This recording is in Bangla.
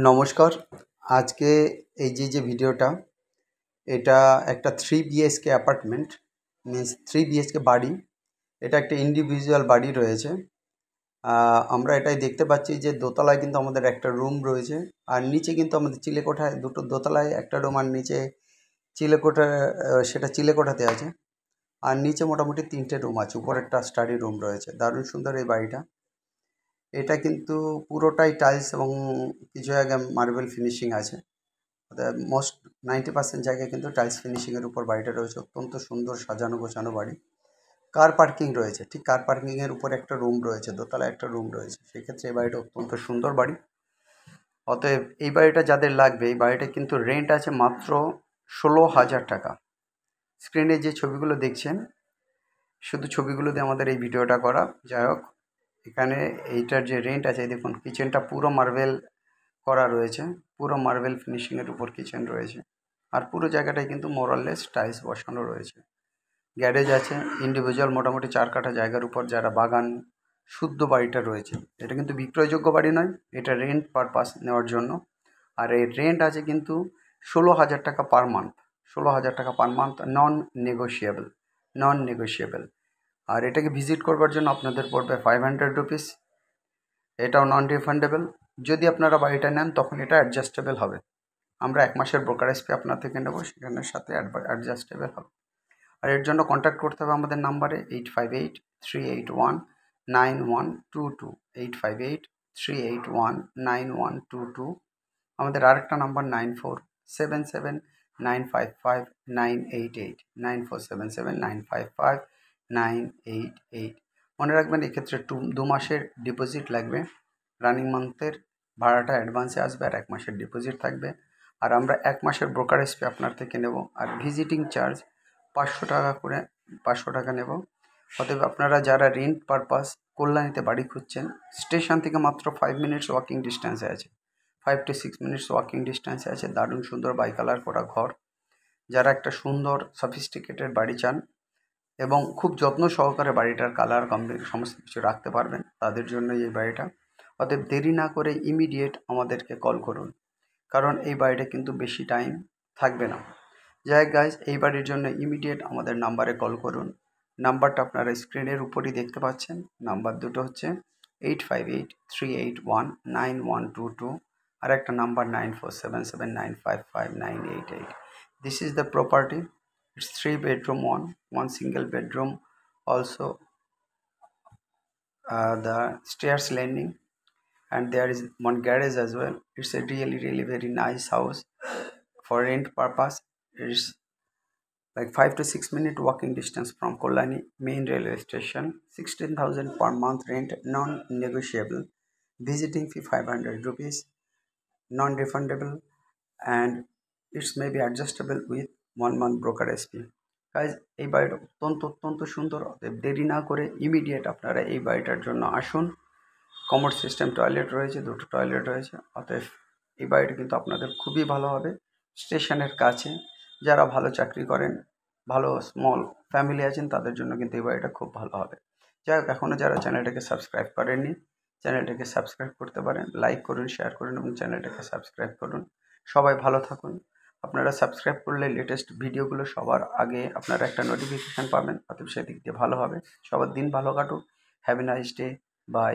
নমস্কার। আজকে এই যে ভিডিওটা, এটা একটা 3 বিএইচকে অ্যাপার্টমেন্ট, মিনস 3 বিএইচকে বাড়ি। এটা একটা ইন্ডিভিজুয়াল বাড়ি রয়েছে। আমরা এটাই দেখতে পাচ্ছি যে দোতলায় কিন্তু আমাদের একটা রুম রয়েছে, আর নিচে কিন্তু আমাদের চিলেকোঠায় দুটো, দোতলায় একটা রুম আর নিচে চিলেকোঠা, সেটা চিলেকোঠাতে আছে। আর নিচে মোটামুটি 3টে রুম আছে, উপরেরটা স্টাডি রুম রয়েছে। দারুণ সুন্দর এই বাড়িটা। এটা কিন্তু পুরোটাই টাইলস এবং কিছু জায়গায় মার্বেল ফিনিশিং আছে। মোস্ট 90% জায়গায় কিন্তু টাইলস ফিনিশিংয়ের উপর বাড়িটা রয়েছে। অত্যন্ত সুন্দর সাজানো গোছানো বাড়ি। কার পার্কিং রয়েছে, ঠিক কার পার্কিংয়ের উপরে একটা রুম রয়েছে, দোতলায় একটা রুম রয়েছে। সেক্ষেত্রে এই বাড়িটা অত্যন্ত সুন্দর বাড়ি। অতএব এই বাড়িটা যাদের লাগবে, এই বাড়িটা কিন্তু রেন্ট আছে মাত্র 16,000 টাকা। স্ক্রিনে যে ছবিগুলো দেখছেন, শুধু ছবিগুলো দিয়ে আমাদের এই ভিডিওটা করা। যাই হোক, এখানে এইটার যে রেন্ট আছে, দেখুন কিচেনটা পুরো মার্বেল করা রয়েছে, পুরো মার্বেল ফিনিশিংয়ের উপর কিচেন রয়েছে। আর পুরো জায়গাটায় কিন্তু মোরাললেস টাইলস বসানো রয়েছে। গ্যারেজ আছে, ইন্ডিভিজুয়াল মোটামুটি 4 কাঠা জায়গার উপর যারা বাগান শুদ্ধ বাড়িটা রয়েছে। এটা কিন্তু বিক্রয়যোগ্য বাড়ি নয়, এটা রেন্ট পারপাস নেওয়ার জন্য। আর এই রেন্ট আছে কিন্তু 16,000 টাকা পার মান্থ। 16,000 টাকা পার মান্থ, নন নেগোশিয়েবল। আর এটাকে ভিজিট করবার জন্য আপনাদের পড়বে 500 রুপিস। এটাও নন রিফান্ডেবল। যদি আপনারা বাড়িটা নেন তখন এটা অ্যাডজাস্টেবল হবে। আমরা 1 মাসের ব্রোকারেজ ফি আপনার থেকে নেব, সেখানের সাথে অ্যাডজাস্টেবল হবে। আর এর জন্য কন্ট্যাক্ট করতে হবে আমাদের নাম্বারে 8583819122, 8583819122। আমাদের আরেকটা নাম্বার 9477955988, 9477955988। মনে রাখবেন, এক্ষেত্রে 2 মাসের ডিপোজিট লাগবে। রানিং মান্থের ভাড়াটা অ্যাডভান্সে আসবে, আর 1 মাসের ডিপোজিট থাকবে। আর আমরা 1 মাসের ব্রোকারেজ ফি আপনার থেকে নেব। আর ভিজিটিং চার্জ 500 টাকা করে, 500 টাকা নেব। অতএব আপনারা যারা রেন্ট পারপাস কল্যাণীতে বাড়ি খুঁজছেন, স্টেশন থেকে মাত্র 5 মিনিটস ওয়াকিং ডিস্টেন্সে আছে, 5 to 6 মিনিটস ওয়াকিং ডিস্টেন্সে আছে। দারুণ সুন্দর বাই কালার করা ঘর। যারা একটা সুন্দর সফিস্টিকেটেড বাড়ি চান এবং খুব যত্ন সহকারে বাড়িটার কালার সমস্ত কিছু রাখতে পারবেন, তাদের জন্য এই বাড়িটা। অতএব দেরি না করে ইমিডিয়েট আমাদেরকে কল করুন, কারণ এই বাড়িটা কিন্তু বেশি টাইম থাকবে না। যাই হোক গাইজ, এই বাড়ির জন্য ইমিডিয়েট আমাদের নাম্বারে কল করুন। নাম্বারটা আপনারা স্ক্রিনের উপরই দেখতে পাচ্ছেন। নাম্বার দুটো হচ্ছে 8583819122, আর একটা number 9477955988। This is the property. It's 3 bedroom, one single bedroom. Also, the stairs landing, and there is one garage as well. It's a really very nice house. For rent purpose, it's like 5 to 6 minute walking distance from Kolani main railway station. 16,000 per month rent, non-negotiable. Visiting fee 500 rupees, non-refundable, and it's maybe adjustable with 1 month brokerage fee. Guys, এই বাড়িটা অত্যন্ত সুন্দর। দেরি না করে ইমিডিয়েট আপনারা এই বাড়িটার জন্য আসুন। কমোড সিস্টেম টয়লেট রয়েছে, 2টো টয়লেট রয়েছে। অতএব এই বাড়িটা কিন্তু আপনাদের খুবই ভালো হবে। স্টেশনের কাছে, যারা ভালো চাকরি করেন, ভালো স্মল ফ্যামিলি আছেন, তাদের জন্য কিন্তু এই বাড়িটা খুব ভালো হবে। যাই হোক, এখনও যারা চ্যানেলটাকে সাবস্ক্রাইব করেননি, চ্যানেলটাকে সাবস্ক্রাইব করতে পারেন। লাইক করুন, শেয়ার করুন এবং চ্যানেলটাকে সাবস্ক্রাইব করুন। সবাই ভালো থাকুন। আপনারা সাবস্ক্রাইব করলে লেটেস্ট ভিডিওগুলো সবার আগে আপনারা একটা নোটিফিকেশান পাবেন। অতএব সেদিক দিয়ে ভালো হবে। সবার দিন ভালো কাটুক। Have a nice day. By.